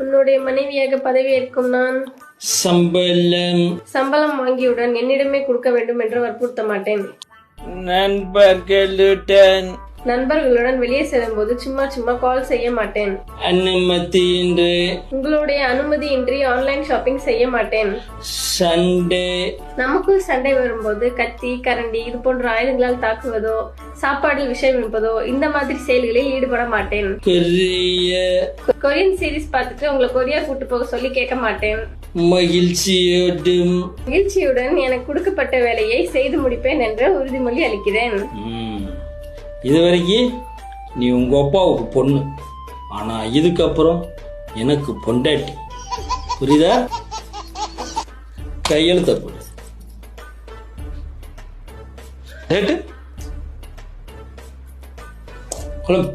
உன்னுடைய மனைவியாக பதவியேற்கும் நான் சம்பளம் வாங்கியவுடன் என்னிடமே கொடுக்க வேண்டும் என்று வற்புறுத்த மாட்டேன். நண்பர்களுடன் வெளியே செல்லும் போது சும்மா சும்மா கால் செய்ய மாட்டேன். உங்களுடைய அனுமதியின்றி ஆன்லைன் ஷாப்பிங் செய்ய மாட்டேன். நமக்குள் சண்டை வரும்போது கத்தி கரண்டி இது போன்ற ஆயுதங்களால் தாக்குவதோ சாப்பாடில் விஷயம் இருப்பதோ இந்த மாதிரி செயல்களில் ஈடுபட மாட்டேன். கொரியன் சீரிஸ் பார்த்துட்டு உங்களை கொரியா கூட்டு போக சொல்லி கேட்க மாட்டேன். மகிழ்ச்சியுடன் எனக்கு கொடுக்கப்பட்ட வேலையை செய்து முடிப்பேன் என்ற உறுதிமொழி அளிக்கிறேன். இதுவரைக்கும் நீ உங்க அப்பாவுக்கு பொண்ணு, ஆனா இதுக்கப்புறம் எனக்கு பொண்டாட்டி. புரியுதா? கையெழுத்த போடு. கிளம்பு.